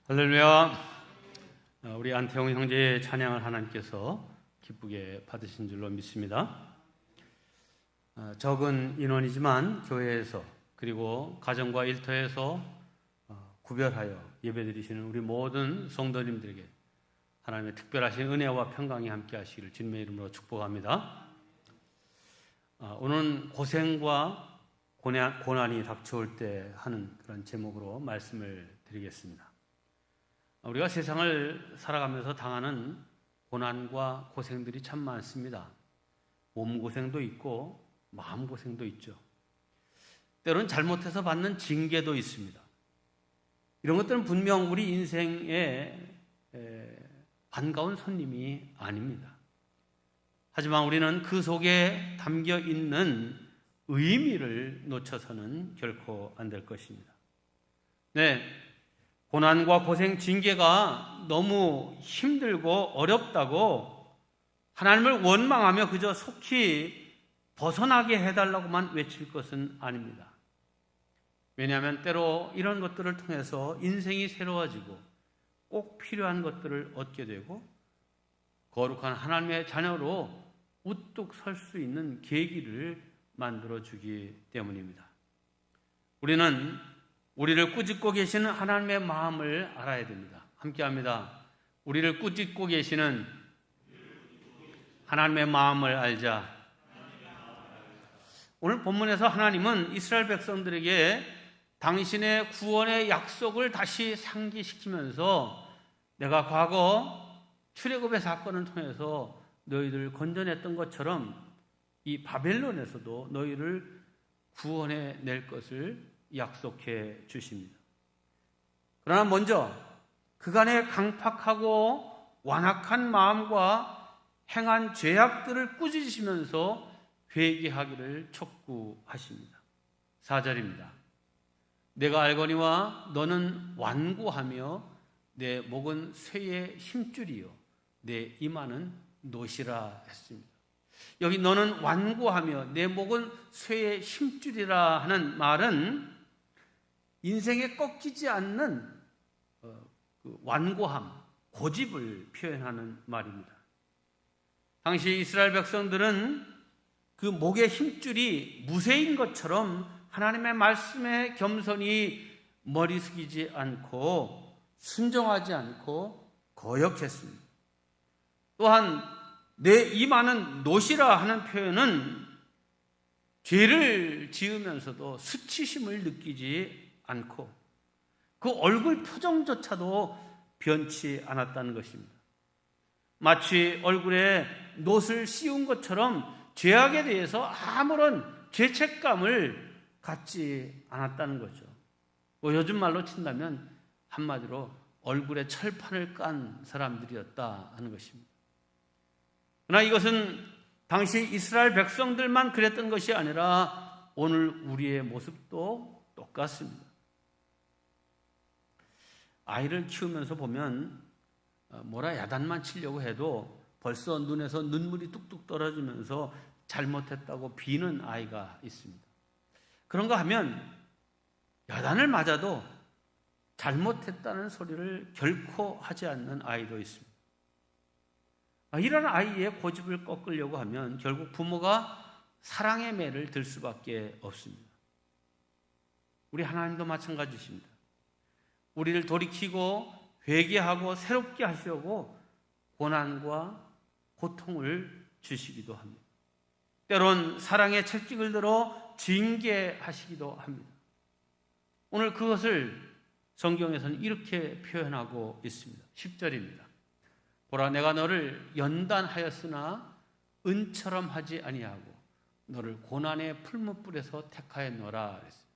할렐루야. 우리 안태홍 형제의 찬양을 하나님께서 기쁘게 받으신 줄로 믿습니다. 적은 인원이지만 교회에서 그리고 가정과 일터에서 구별하여 예배드리시는 우리 모든 성도님들에게 하나님의 특별하신 은혜와 평강이 함께 하시기를 주님의 이름으로 축복합니다. 오늘은 고생과 고난이 닥쳐올 때 하는 그런 제목으로 말씀을 드리겠습니다. 우리가 세상을 살아가면서 당하는 고난과 고생들이 참 많습니다. 몸고생도 있고 마음고생도 있죠. 때로는 잘못해서 받는 징계도 있습니다. 이런 것들은 분명 우리 인생의 반가운 손님이 아닙니다. 하지만 우리는 그 속에 담겨 있는 의미를 놓쳐서는 결코 안 될 것입니다. 고난과 고생, 징계가 너무 힘들고 어렵다고 하나님을 원망하며 그저 속히 벗어나게 해달라고만 외칠 것은 아닙니다. 왜냐하면 때로 이런 것들을 통해서 인생이 새로워지고 꼭 필요한 것들을 얻게 되고 거룩한 하나님의 자녀로 우뚝 설 수 있는 계기를 만들어주기 때문입니다. 우리는 우리를 꾸짖고 계시는 하나님의 마음을 알아야 됩니다. 함께합니다. 우리를 꾸짖고 계시는 하나님의 마음을 알자. 오늘 본문에서 하나님은 이스라엘 백성들에게 당신의 구원의 약속을 다시 상기시키면서 내가 과거 출애굽의 사건을 통해서 너희들을 건져냈던 것처럼 이 바벨론에서도 너희를 구원해 낼 것을 약속해 주십니다. 그러나 먼저 그간의 강팍하고 완악한 마음과 행한 죄악들을 꾸짖으시면서 회개하기를 촉구하십니다. 4절입니다. 내가 알거니와 너는 완고하며 내 목은 쇠의 힘줄이요 내 이마는 노시라 했습니다. 여기 너는 완고하며 내 목은 쇠의 힘줄이라 하는 말은 인생에 꺾이지 않는 그 완고함, 고집을 표현하는 말입니다. 당시 이스라엘 백성들은 그 목의 힘줄이 무쇠인 것처럼 하나님의 말씀에 겸손히 머리 숙이지 않고 순종하지 않고 거역했습니다. 또한 내 이마는 노시라 하는 표현은 죄를 지으면서도 수치심을 느끼지 않고 그 얼굴 표정조차도 변치 않았다는 것입니다. 마치 얼굴에 놋을 씌운 것처럼 죄악에 대해서 아무런 죄책감을 갖지 않았다는 거죠. 요즘 말로 친다면 한마디로 얼굴에 철판을 깐 사람들이었다 하는 것입니다. 그러나 이것은 당시 이스라엘 백성들만 그랬던 것이 아니라 오늘 우리의 모습도 똑같습니다. 아이를 키우면서 보면 야단만 치려고 해도 벌써 눈에서 눈물이 뚝뚝 떨어지면서 잘못했다고 비는 아이가 있습니다. 그런가 하면 야단을 맞아도 잘못했다는 소리를 결코 하지 않는 아이도 있습니다. 이런 아이의 고집을 꺾으려고 하면 결국 부모가 사랑의 매를 들 수밖에 없습니다. 우리 하나님도 마찬가지십니다. 우리를 돌이키고 회개하고 새롭게 하시려고 고난과 고통을 주시기도 합니다. 때론 사랑의 채찍을 들어 징계하시기도 합니다. 오늘 그것을 성경에서는 이렇게 표현하고 있습니다. 10절입니다. 보라 내가 너를 연단하였으나 은처럼 하지 아니하고 너를 고난의 풀무불에서 택하였노라 그랬어요.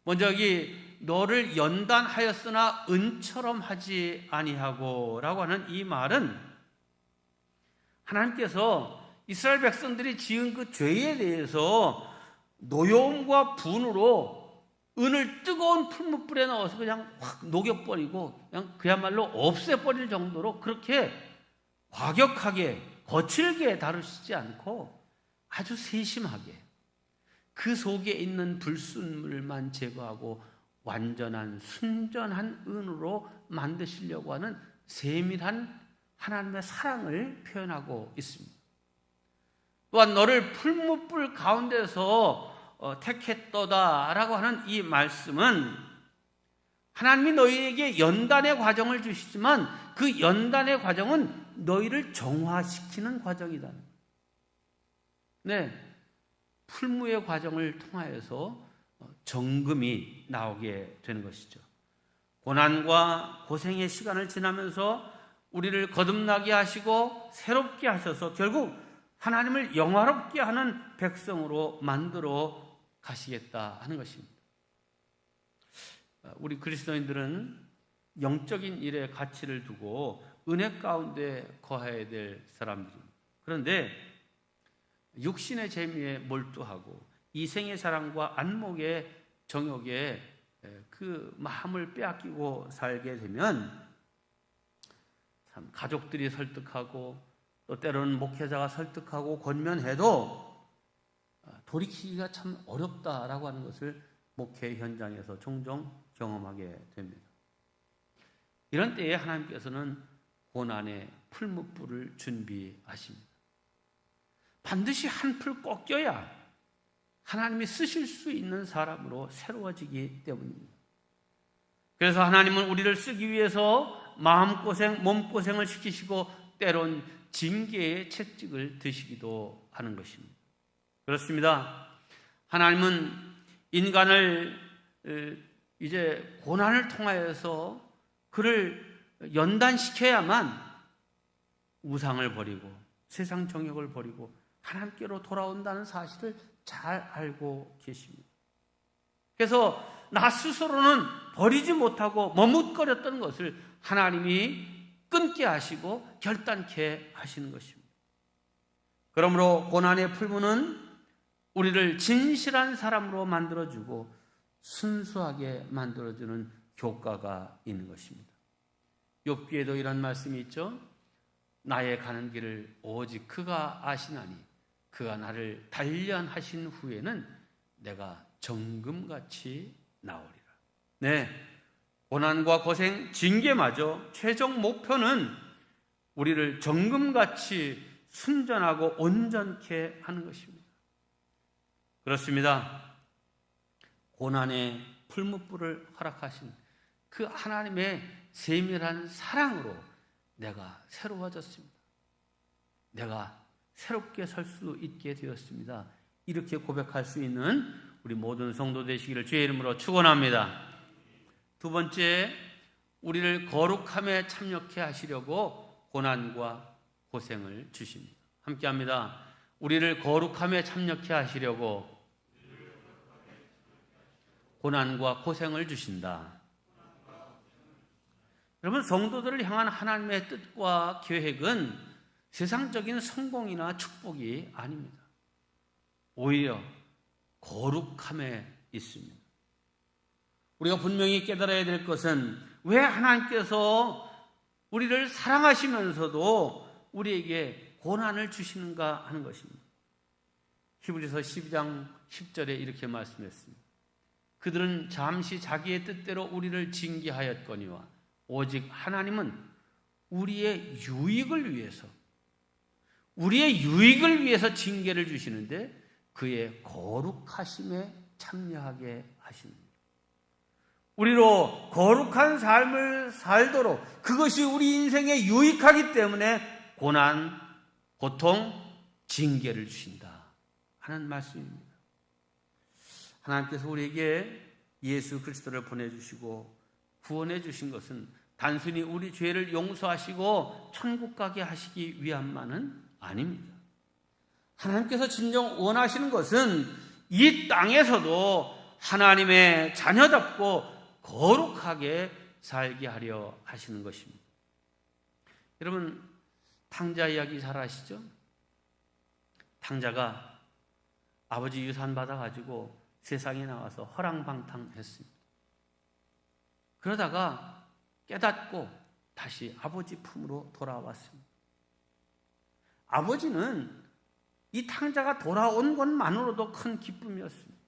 먼저 여기 너를 연단하였으나 은처럼 하지 아니하고 라고 하는 이 말은 하나님께서 이스라엘 백성들이 지은 그 죄에 대해서 노여움과 분으로 은을 뜨거운 풀무불에 넣어서 그냥 확 녹여버리고 그냥 그야말로 없애버릴 정도로 그렇게 과격하게 거칠게 다루시지 않고 아주 세심하게 그 속에 있는 불순물만 제거하고 완전한 순전한 은으로 만드시려고 하는 세밀한 하나님의 사랑을 표현하고 있습니다. 또한 너를 풀무불 가운데서 택했도다라고 하는 이 말씀은 하나님이 너희에게 연단의 과정을 주시지만 그 연단의 과정은 너희를 정화시키는 과정이다. 네, 풀무의 과정을 통하여서 정금이 나오게 되는 것이죠. 고난과 고생의 시간을 지나면서 우리를 거듭나게 하시고 새롭게 하셔서 결국 하나님을 영화롭게 하는 백성으로 만들어 가시겠다 하는 것입니다. 우리 그리스도인들은 영적인 일에 가치를 두고 은혜 가운데 거해야 될 사람들입니다. 그런데 육신의 재미에 몰두하고 이생의 사랑과 안목의 정욕에 그 마음을 빼앗기고 살게 되면 참 가족들이 설득하고 또 때로는 목회자가 설득하고 권면해도 돌이키기가 참 어렵다라고 하는 것을 목회 현장에서 종종 경험하게 됩니다. 이런 때에 하나님께서는 고난의 풀무불을 준비하십니다. 반드시 한 풀 꺾여야 하나님이 쓰실 수 있는 사람으로 새로워지기 때문입니다. 그래서 하나님은 우리를 쓰기 위해서 마음고생, 몸고생을 시키시고 때론 징계의 채찍을 드시기도 하는 것입니다. 그렇습니다. 하나님은 인간을 이제 고난을 통하여서 그를 연단시켜야만 우상을 버리고 세상 정욕을 버리고 하나님께로 돌아온다는 사실을 잘 알고 계십니다. 그래서 나 스스로는 버리지 못하고 머뭇거렸던 것을 하나님이 끊게 하시고 결단케 하시는 것입니다. 그러므로 고난의 풀무는 우리를 진실한 사람으로 만들어주고 순수하게 만들어주는 효과가 있는 것입니다. 욥기에도 이런 말씀이 있죠. 나의 가는 길을 오직 그가 아시나니 그가 나를 단련하신 후에는 내가 정금같이 나오리라. 네, 고난과 고생, 징계마저 최종 목표는 우리를 정금같이 순전하고 온전케 하는 것입니다. 그렇습니다. 고난의 풀무불을 허락하신 그 하나님의 세밀한 사랑으로 내가 새로워졌습니다. 내가 새롭게 설 수 있게 되었습니다. 이렇게 고백할 수 있는 우리 모든 성도 되시기를 주의 이름으로 축원합니다. 두 번째, 우리를 거룩함에 참여케 하시려고 고난과 고생을 주십니다. 함께합니다. 우리를 거룩함에 참여케 하시려고 고난과 고생을 주신다. 여러분, 성도들을 향한 하나님의 뜻과 계획은 세상적인 성공이나 축복이 아닙니다. 오히려 거룩함에 있습니다. 우리가 분명히 깨달아야 될 것은 왜 하나님께서 우리를 사랑하시면서도 우리에게 고난을 주시는가 하는 것입니다. 히브리서 12장 10절에 이렇게 말씀했습니다. 그들은 잠시 자기의 뜻대로 우리를 징계하였거니와 오직 하나님은 우리의 유익을 위해서 징계를 주시는데 그의 거룩하심에 참여하게 하십니다. 우리로 거룩한 삶을 살도록 그것이 우리 인생에 유익하기 때문에 고난, 고통, 징계를 주신다 하는 말씀입니다. 하나님께서 우리에게 예수 그리스도를 보내주시고 구원해 주신 것은 단순히 우리 죄를 용서하시고 천국 가게 하시기 위함만은 아닙니다. 하나님께서 진정 원하시는 것은 이 땅에서도 하나님의 자녀답고 거룩하게 살게 하려 하시는 것입니다. 여러분, 탕자 이야기 잘 아시죠? 탕자가 아버지 유산 받아가지고 세상에 나와서 허랑방탕했습니다. 그러다가 깨닫고 다시 아버지 품으로 돌아왔습니다. 아버지는 이 탕자가 돌아온 것만으로도 큰 기쁨이었습니다.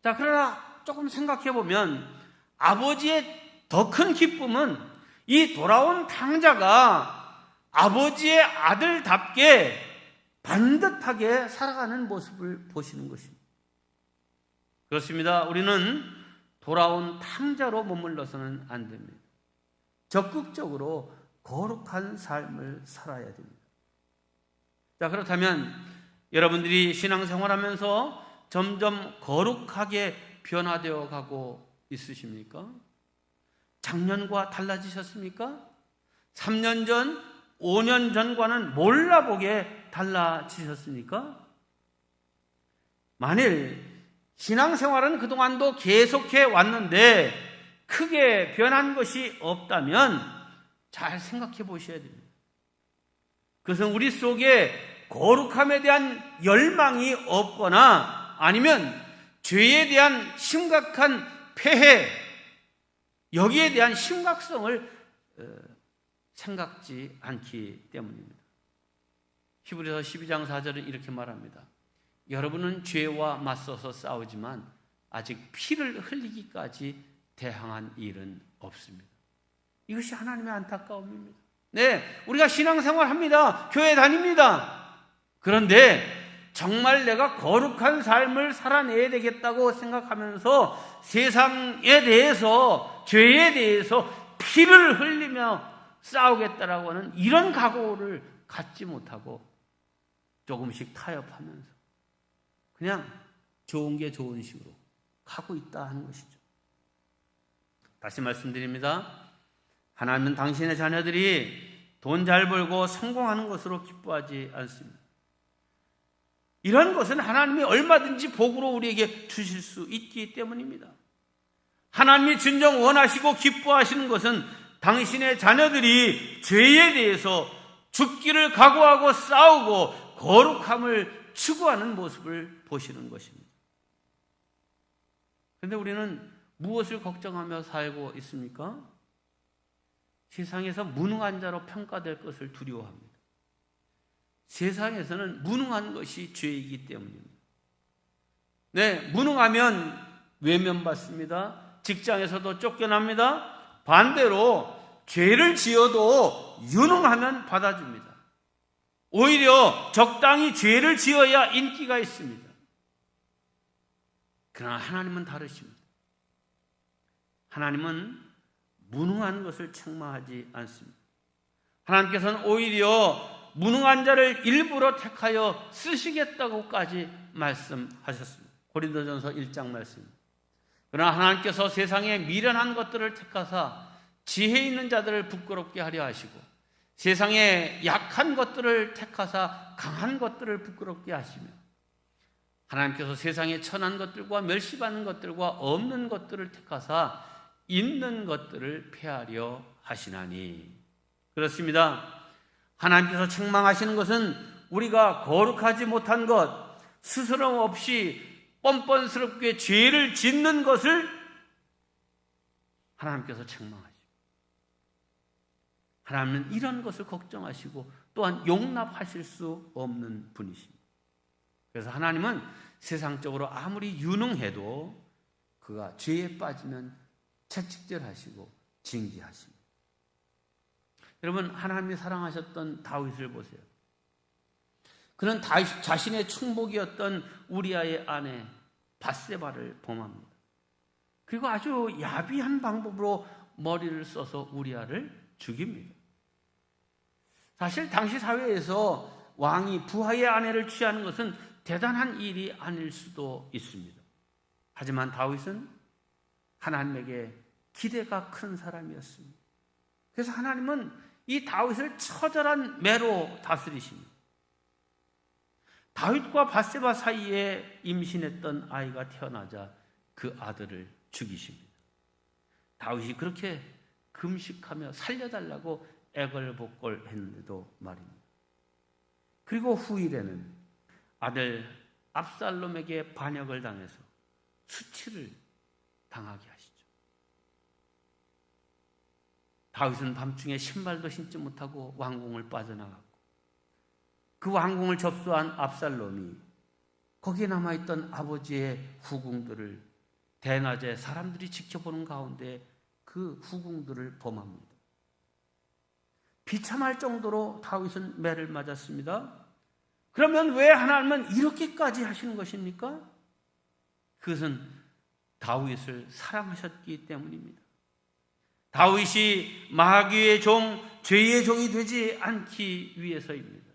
자, 그러나 조금 생각해 보면 아버지의 더 큰 기쁨은 이 돌아온 탕자가 아버지의 아들답게 반듯하게 살아가는 모습을 보시는 것입니다. 그렇습니다. 우리는 돌아온 탕자로 머물러서는 안 됩니다. 적극적으로 거룩한 삶을 살아야 됩니다. 자, 그렇다면 여러분들이 신앙생활하면서 점점 거룩하게 변화되어 가고 있으십니까? 작년과 달라지셨습니까? 3년 전, 5년 전과는 몰라보게 달라지셨습니까? 만일 신앙생활은 그동안도 계속해 왔는데 크게 변한 것이 없다면 잘 생각해 보셔야 됩니다. 그것은 우리 속에 거룩함에 대한 열망이 없거나 아니면 죄에 대한 심각한 폐해, 여기에 대한 심각성을 생각지 않기 때문입니다. 히브리서 12장 4절은 이렇게 말합니다. 여러분은 죄와 맞서서 싸우지만 아직 피를 흘리기까지 대항한 일은 없습니다. 이것이 하나님의 안타까움입니다. 네, 우리가 신앙생활 합니다. 교회 다닙니다. 그런데 정말 내가 거룩한 삶을 살아내야 되겠다고 생각하면서 세상에 대해서, 죄에 대해서 피를 흘리며 싸우겠다라고 하는 이런 각오를 갖지 못하고 조금씩 타협하면서 그냥 좋은 게 좋은 식으로 가고 있다 하는 것이죠. 다시 말씀드립니다. 하나님은 당신의 자녀들이 돈 잘 벌고 성공하는 것으로 기뻐하지 않습니다. 이런 것은 하나님이 얼마든지 복으로 우리에게 주실 수 있기 때문입니다. 하나님이 진정 원하시고 기뻐하시는 것은 당신의 자녀들이 죄에 대해서 죽기를 각오하고 싸우고 거룩함을 추구하는 모습을 보시는 것입니다. 그런데 우리는 무엇을 걱정하며 살고 있습니까? 세상에서 무능한 자로 평가될 것을 두려워합니다. 세상에서는 무능한 것이 죄이기 때문입니다. 네, 무능하면 외면받습니다. 직장에서도 쫓겨납니다. 반대로 죄를 지어도 유능하면 받아줍니다. 오히려 적당히 죄를 지어야 인기가 있습니다. 그러나 하나님은 다르십니다. 하나님은 무능한 것을 책망하지 않습니다. 하나님께서는 오히려 무능한 자를 일부러 택하여 쓰시겠다고까지 말씀하셨습니다. 고린도전서 1장 말씀입니다. 그러나 하나님께서 세상에 미련한 것들을 택하사 지혜 있는 자들을 부끄럽게 하려 하시고 세상에 약한 것들을 택하사 강한 것들을 부끄럽게 하시며 하나님께서 세상에 천한 것들과 멸시받는 것들과 없는 것들을 택하사 있는 것들을 폐하려 하시나니. 그렇습니다. 하나님께서 책망하시는 것은 우리가 거룩하지 못한 것, 스스럼 없이 뻔뻔스럽게 죄를 짓는 것을 하나님께서 책망하십니다. 하나님은 이런 것을 걱정하시고 또한 용납하실 수 없는 분이십니다. 그래서 하나님은 세상적으로 아무리 유능해도 그가 죄에 빠지면 채찍질하시고 징계하십니다. 여러분, 하나님이 사랑하셨던 다윗을 보세요. 그는 자신의 충복이었던 우리아의 아내 밧세바를 범합니다. 그리고 아주 야비한 방법으로 머리를 써서 우리아를 죽입니다. 사실 당시 사회에서 왕이 부하의 아내를 취하는 것은 대단한 일이 아닐 수도 있습니다. 하지만 다윗은 하나님에게 기대가 큰 사람이었습니다. 그래서 하나님은 이 다윗을 처절한 매로 다스리십니다. 다윗과 밧세바 사이에 임신했던 아이가 태어나자 그 아들을 죽이십니다. 다윗이 그렇게 금식하며 살려달라고 애걸복걸했는데도 말입니다. 그리고 후일에는 아들 압살롬에게 반역을 당해서 수치를 당하게 하시죠. 다윗은 밤중에 신발도 신지 못하고 왕궁을 빠져나갔고 그 왕궁을 접수한 압살롬이 거기에 남아있던 아버지의 후궁들을 대낮에 사람들이 지켜보는 가운데 그 후궁들을 범합니다. 비참할 정도로 다윗은 매를 맞았습니다. 그러면 왜 하나님은 이렇게까지 하시는 것입니까? 그것은 다윗을 사랑하셨기 때문입니다. 다윗이 마귀의 종, 죄의 종이 되지 않기 위해서입니다.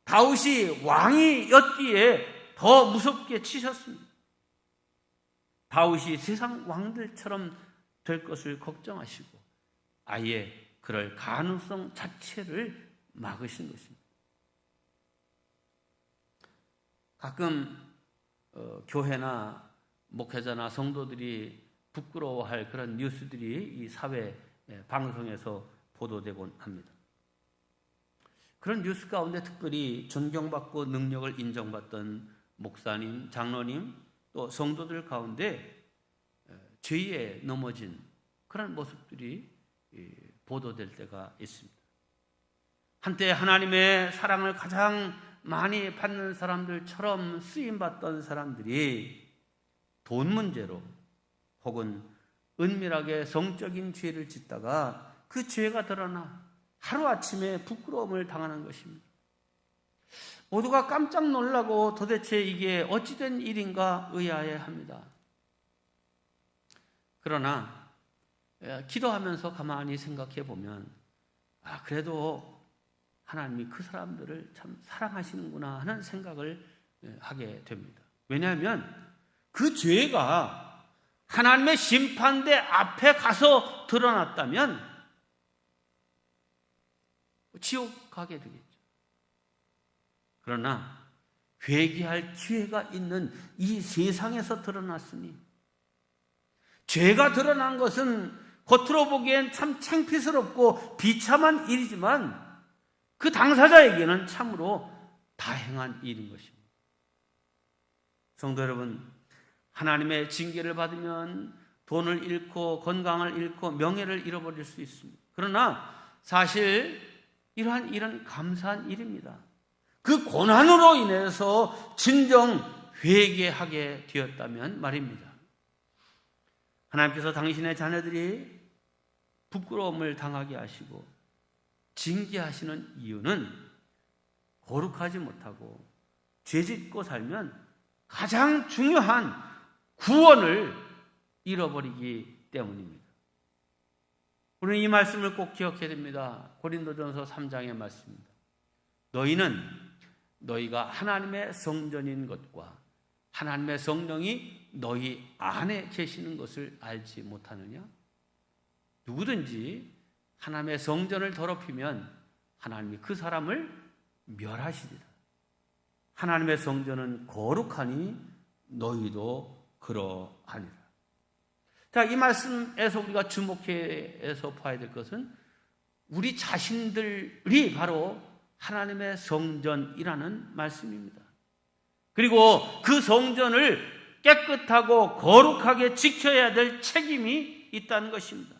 다윗이 왕이었기에 더 무섭게 치셨습니다. 다윗이 세상 왕들처럼 될 것을 걱정하시고 아예 그럴 가능성 자체를 막으신 것입니다. 가끔 교회나 목회자나 성도들이 부끄러워할 그런 뉴스들이 이 사회 방송에서 보도되곤 합니다. 그런 뉴스 가운데 특별히 존경받고 능력을 인정받던 목사님, 장로님, 또 성도들 가운데 죄에 넘어진 그런 모습들이 보도될 때가 있습니다. 한때 하나님의 사랑을 가장 많이 받는 사람들처럼 쓰임받던 사람들이 돈 문제로 혹은 은밀하게 성적인 죄를 짓다가 그 죄가 드러나 하루아침에 부끄러움을 당하는 것입니다. 모두가 깜짝 놀라고 도대체 이게 어찌된 일인가 의아해합니다. 그러나 기도하면서 가만히 생각해 보면 그래도 하나님이 그 사람들을 참 사랑하시는구나 하는 생각을 하게 됩니다. 왜냐하면 그 죄가 하나님의 심판대 앞에 가서 드러났다면 지옥 가게 되겠죠. 그러나 회개할 기회가 있는 이 세상에서 드러났으니 죄가 드러난 것은 겉으로 보기엔 참 창피스럽고 비참한 일이지만 그 당사자에게는 참으로 다행한 일인 것입니다. 성도 여러분, 하나님의 징계를 받으면 돈을 잃고 건강을 잃고 명예를 잃어버릴 수 있습니다. 그러나 사실 이러한 일은 감사한 일입니다. 그 고난으로 인해서 진정 회개하게 되었다면 말입니다. 하나님께서 당신의 자녀들이 부끄러움을 당하게 하시고 징계하시는 이유는 거룩하지 못하고 죄짓고 살면 가장 중요한 구원을 잃어버리기 때문입니다. 우리는 이 말씀을 꼭 기억해야 됩니다. 고린도전서 3장의 말씀입니다. 너희는 너희가 하나님의 성전인 것과 하나님의 성령이 너희 안에 계시는 것을 알지 못하느냐? 누구든지 하나님의 성전을 더럽히면 하나님이 그 사람을 멸하시리라. 하나님의 성전은 거룩하니 너희도 그러하니라. 자, 이 말씀에서 우리가 주목해서 봐야 될 것은 우리 자신들이 바로 하나님의 성전이라는 말씀입니다. 그리고 그 성전을 깨끗하고 거룩하게 지켜야 될 책임이 있다는 것입니다.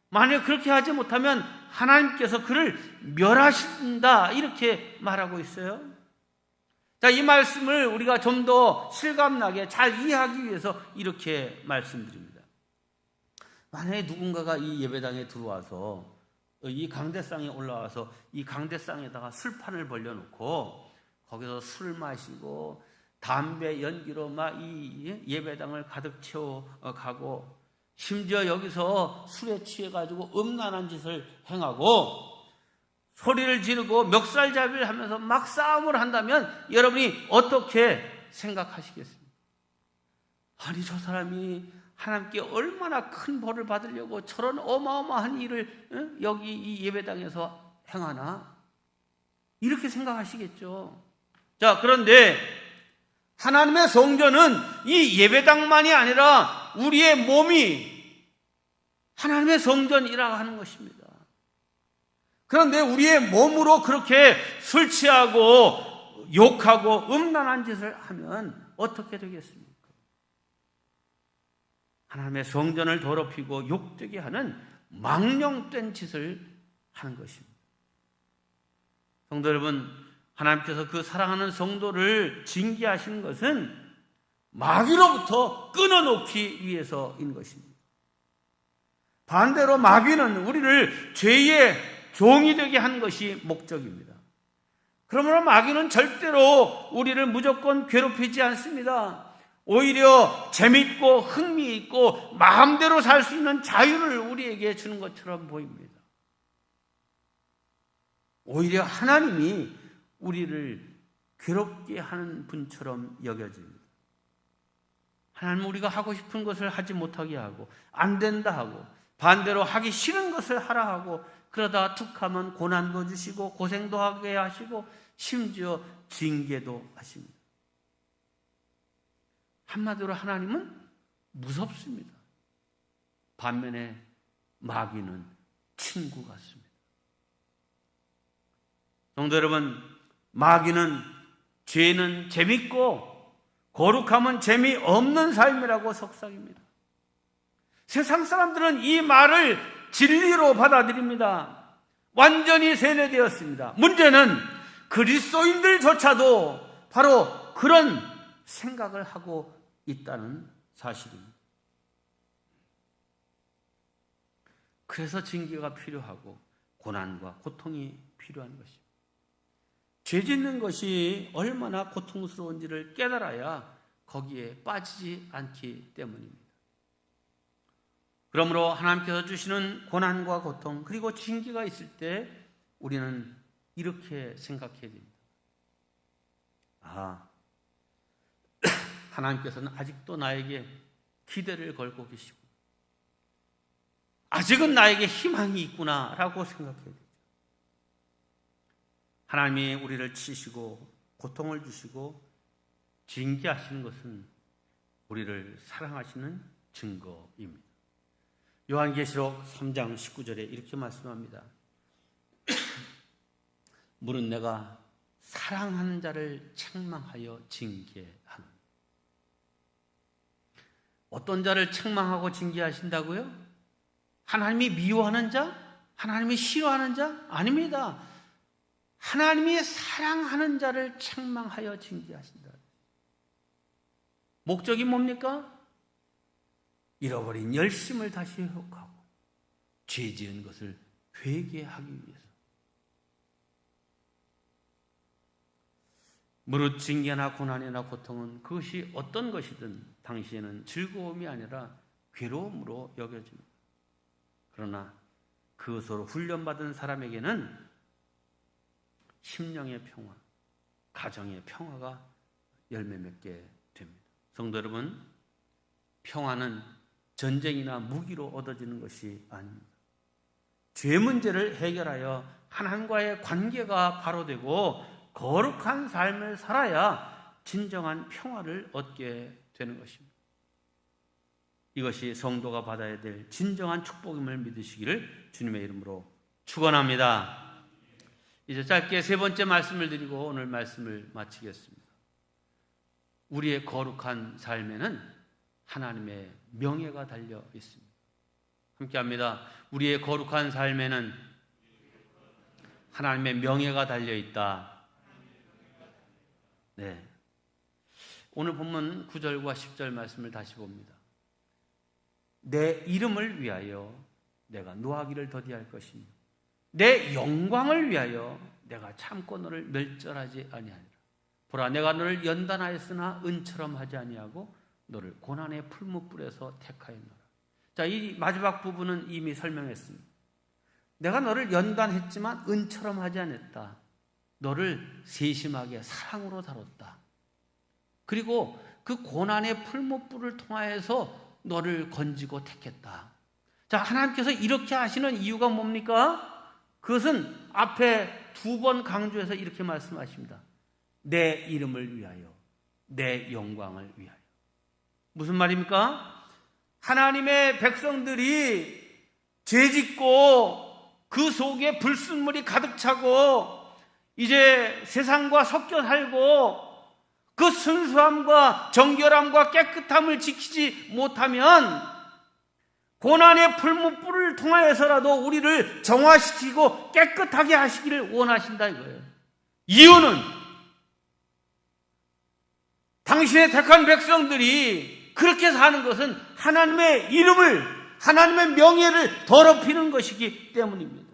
만약 그렇게 하지 못하면 하나님께서 그를 멸하신다 이렇게 말하고 있어요. 자, 이 말씀을 우리가 좀 더 실감나게 잘 이해하기 위해서 이렇게 말씀드립니다. 만약에 누군가가 이 예배당에 들어와서 이 강대상에 올라와서 이 강대상에다가 술판을 벌려놓고 거기서 술을 마시고 담배 연기로 막 이 예배당을 가득 채워가고 심지어 여기서 술에 취해가지고 음란한 짓을 행하고 소리를 지르고 멱살잡이를 하면서 막 싸움을 한다면 여러분이 어떻게 생각하시겠습니까? 아니, 저 사람이 하나님께 얼마나 큰 벌을 받으려고 저런 어마어마한 일을 여기 이 예배당에서 행하나? 이렇게 생각하시겠죠. 자, 그런데 하나님의 성전은 이 예배당만이 아니라 우리의 몸이 하나님의 성전이라고 하는 것입니다. 그런데 우리의 몸으로 그렇게 술 취하고 욕하고 음란한 짓을 하면 어떻게 되겠습니까? 하나님의 성전을 더럽히고 욕되게 하는 망령된 짓을 하는 것입니다. 성도 여러분, 하나님께서 그 사랑하는 성도를 징계하시는 것은 마귀로부터 끊어놓기 위해서인 것입니다. 반대로 마귀는 우리를 죄의 종이 되게 하는 것이 목적입니다. 그러므로 마귀는 절대로 우리를 무조건 괴롭히지 않습니다. 오히려 재밌고 흥미있고 마음대로 살 수 있는 자유를 우리에게 주는 것처럼 보입니다. 오히려 하나님이 우리를 괴롭게 하는 분처럼 여겨집니다. 하나님은 우리가 하고 싶은 것을 하지 못하게 하고 안 된다 하고 반대로 하기 싫은 것을 하라 하고 그러다 툭 하면 고난도 주시고 고생도 하게 하시고 심지어 징계도 하십니다. 한마디로 하나님은 무섭습니다. 반면에 마귀는 친구 같습니다. 성도 여러분, 마귀는 죄는 재밌고 거룩함은 재미없는 삶이라고 속삭입니다. 세상 사람들은 이 말을 진리로 받아들입니다. 완전히 세뇌되었습니다. 문제는 그리스도인들조차도 바로 그런 생각을 하고 있다는 사실입니다. 그래서 징계가 필요하고 고난과 고통이 필요한 것입니다. 죄 짓는 것이 얼마나 고통스러운지를 깨달아야 거기에 빠지지 않기 때문입니다. 그러므로 하나님께서 주시는 고난과 고통 그리고 징계가 있을 때 우리는 이렇게 생각해야 됩니다. 하나님께서는 아직도 나에게 기대를 걸고 계시고 아직은 나에게 희망이 있구나라고 생각해야 됩니다. 하나님이 우리를 치시고 고통을 주시고 징계하시는 것은 우리를 사랑하시는 증거입니다. 요한계시록 3장 19절에 이렇게 말씀합니다. 물은 내가 사랑하는 자를 책망하여 징계하는. 어떤 자를 책망하고 징계하신다고요? 하나님이 미워하는 자? 하나님이 싫어하는 자? 아닙니다. 하나님이 사랑하는 자를 책망하여 징계하신다. 목적이 뭡니까? 잃어버린 열심을 다시 회복하고 죄 지은 것을 회개하기 위해서. 무릇 징계나 고난이나 고통은 그것이 어떤 것이든 당시에는 즐거움이 아니라 괴로움으로 여겨집니다. 그러나 그것으로 훈련받은 사람에게는 심령의 평화, 가정의 평화가 열매 맺게 됩니다. 성도 여러분, 평화는 전쟁이나 무기로 얻어지는 것이 아닙니다. 죄 문제를 해결하여 하나님과의 관계가 바로 되고 거룩한 삶을 살아야 진정한 평화를 얻게 되는 것입니다. 이것이 성도가 받아야 될 진정한 축복임을 믿으시기를 주님의 이름으로 축원합니다. 이제 짧게 세 번째 말씀을 드리고 오늘 말씀을 마치겠습니다. 우리의 거룩한 삶에는 하나님의 명예가 달려 있습니다. 함께합니다. 우리의 거룩한 삶에는 하나님의 명예가 달려 있다. 네. 오늘 본문 9절과 10절 말씀을 다시 봅니다. 내 이름을 위하여 내가 노하기를 더디할 것이며 내 영광을 위하여 내가 참고 너를 멸절하지 아니하리라. 보라, 내가 너를 연단하였으나 은처럼 하지 아니하고 너를 고난의 풀무불에서 택하였노라. 자, 이 마지막 부분은 이미 설명했습니다. 내가 너를 연단했지만 은처럼 하지 않았다. 너를 세심하게 사랑으로 다뤘다. 그리고 그 고난의 풀무불을 통하여서 너를 건지고 택했다. 자, 하나님께서 이렇게 하시는 이유가 뭡니까? 그것은 앞에 2번 강조해서 이렇게 말씀하십니다. 내 이름을 위하여, 내 영광을 위하여. 무슨 말입니까? 하나님의 백성들이 죄짓고 그 속에 불순물이 가득 차고 이제 세상과 섞여 살고 그 순수함과 정결함과 깨끗함을 지키지 못하면 고난의 풀무불을 통하여서라도 우리를 정화시키고 깨끗하게 하시기를 원하신다 이거예요. 이유는 당신의 택한 백성들이 그렇게 사는 것은 하나님의 이름을, 하나님의 명예를 더럽히는 것이기 때문입니다.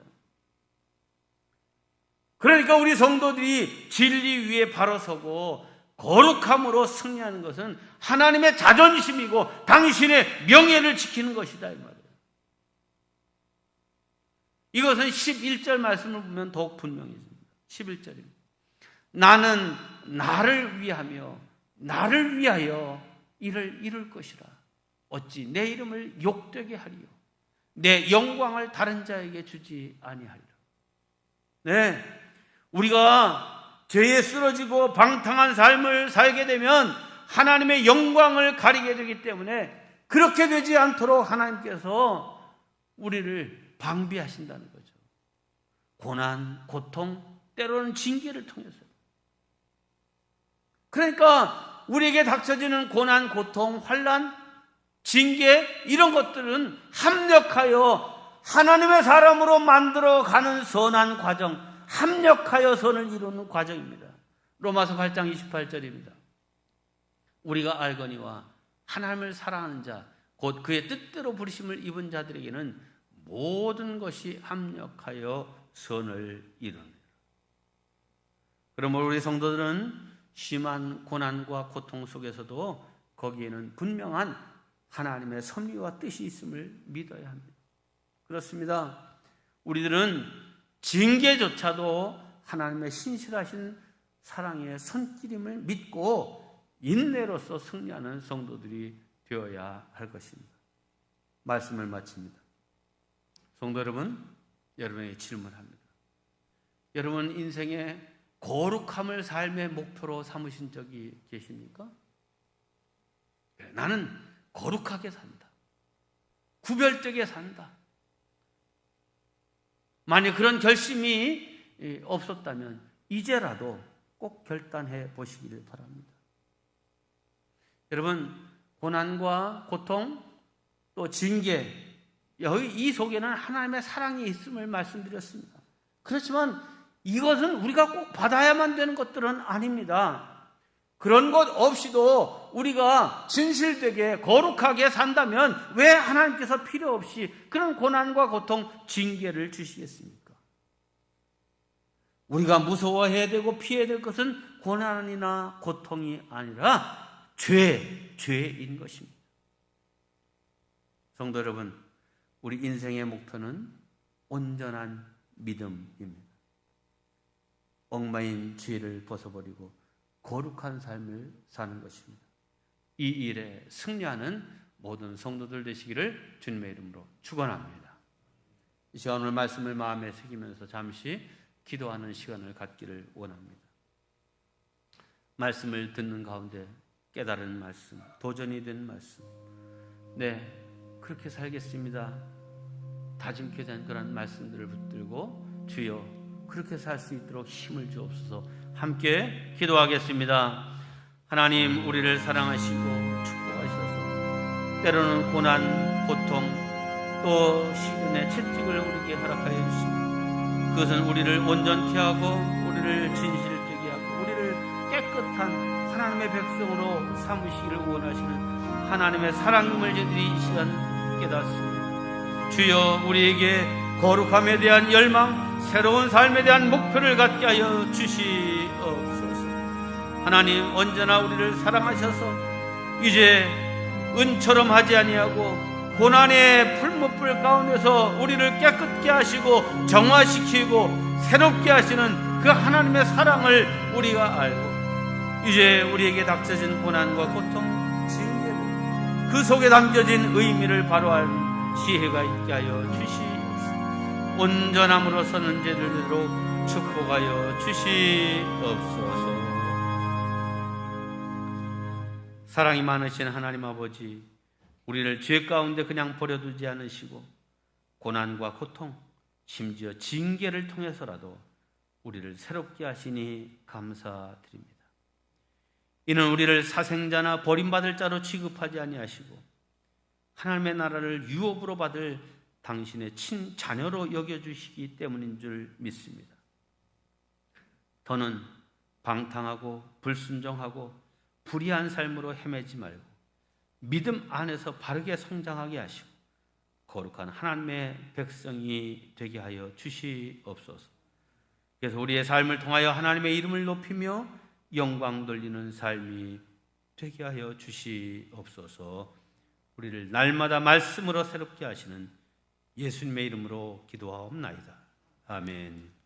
그러니까 우리 성도들이 진리 위에 바로 서고 거룩함으로 승리하는 것은 하나님의 자존심이고 당신의 명예를 지키는 것이다 이 말이에요. 이것은 11절 말씀을 보면 더욱 분명해집니다. 11절입니다. 나는 나를 위하며 나를 위하여 이를 이룰 것이라. 어찌 내 이름을 욕되게 하리요. 내 영광을 다른 자에게 주지 아니하리라. 네, 우리가 죄에 쓰러지고 방탕한 삶을 살게 되면 하나님의 영광을 가리게 되기 때문에 그렇게 되지 않도록 하나님께서 우리를 방비하신다는 거죠. 고난, 고통, 때로는 징계를 통해서. 그러니까 우리에게 닥쳐지는 고난, 고통, 환난, 징계 이런 것들은 합력하여 하나님의 사람으로 만들어가는 선한 과정, 합력하여 선을 이루는 과정입니다. 로마서 8장 28절입니다. 우리가 알거니와 하나님을 사랑하는 자, 곧 그의 뜻대로 부르심을 입은 자들에게는 모든 것이 합력하여 선을 이루느니라. 그러므로 우리 성도들은 심한 고난과 고통 속에서도 거기에는 분명한 하나님의 섭리와 뜻이 있음을 믿어야 합니다. 그렇습니다. 우리들은 징계조차도 하나님의 신실하신 사랑의 손길임을 믿고 인내로서 승리하는 성도들이 되어야 할 것입니다. 말씀을 마칩니다. 성도 여러분, 여러분에게 질문합니다. 여러분 인생의 거룩함을 삶의 목표로 삼으신 적이 계십니까? 나는 거룩하게 산다. 구별되게 산다. 만약 그런 결심이 없었다면 이제라도 꼭 결단해 보시기를 바랍니다. 여러분, 고난과 고통 또 징계, 여기 이 속에는 하나님의 사랑이 있음을 말씀드렸습니다. 그렇지만 이것은 우리가 꼭 받아야만 되는 것들은 아닙니다. 그런 것 없이도 우리가 진실되게 거룩하게 산다면 왜 하나님께서 필요 없이 그런 고난과 고통, 징계를 주시겠습니까? 우리가 무서워해야 되고 피해야 될 것은 고난이나 고통이 아니라 죄인 것입니다. 성도 여러분, 우리 인생의 목표는 온전한 믿음입니다. 엉망인 죄를 벗어버리고 거룩한 삶을 사는 것입니다. 이 일에 승리하는 모든 성도들 되시기를 주님의 이름으로 축원합니다. 이 시간 오늘 말씀을 마음에 새기면서 잠시 기도하는 시간을 갖기를 원합니다. 말씀을 듣는 가운데 깨달은 말씀, 도전이 된 말씀, 네, 그렇게 살겠습니다. 다짐케 된 그런 말씀들을 붙들고 주여 그렇게 살 수 있도록 힘을 주옵소서. 함께 기도하겠습니다. 하나님, 우리를 사랑하시고 축복하셔서 때로는 고난, 고통, 또 시련의 채찍을 우리에게 허락하여 주십니다. 그것은 우리를 온전케 하고 우리를 진실되게 하고 우리를 깨끗한 하나님의 백성으로 삼으시기를 원하시는 하나님의 사랑임을 저희들이 이 시간 깨닫습니다. 주여, 우리에게 거룩함에 대한 열망, 새로운 삶에 대한 목표를 갖게 하여 주시옵소서. 하나님, 언제나 우리를 사랑하셔서 이제 은처럼 하지 아니하고 고난의 풀무불 가운데서 우리를 깨끗게 하시고 정화시키고 새롭게 하시는 그 하나님의 사랑을 우리가 알고 이제 우리에게 닥쳐진 고난과 고통, 징계를 그 속에 담겨진 의미를 바로 알 지혜가 있게 하여 주시옵소서. 온전함으로 서는 제대로 축복하여 주시옵소서. 사랑이 많으신 하나님 아버지, 우리를 죄 가운데 그냥 버려두지 않으시고 고난과 고통, 심지어 징계를 통해서라도 우리를 새롭게 하시니 감사드립니다. 이는 우리를 사생자나 버림받을 자로 취급하지 아니하시고 하나님의 나라를 유업으로 받을 당신의 친자녀로 여겨주시기 때문인 줄 믿습니다. 더는 방탕하고 불순종하고 불의한 삶으로 헤매지 말고 믿음 안에서 바르게 성장하게 하시고 거룩한 하나님의 백성이 되게 하여 주시옵소서. 그래서 우리의 삶을 통하여 하나님의 이름을 높이며 영광 돌리는 삶이 되게 하여 주시옵소서. 우리를 날마다 말씀으로 새롭게 하시는 예수님의 이름으로 기도하옵나이다. 아멘.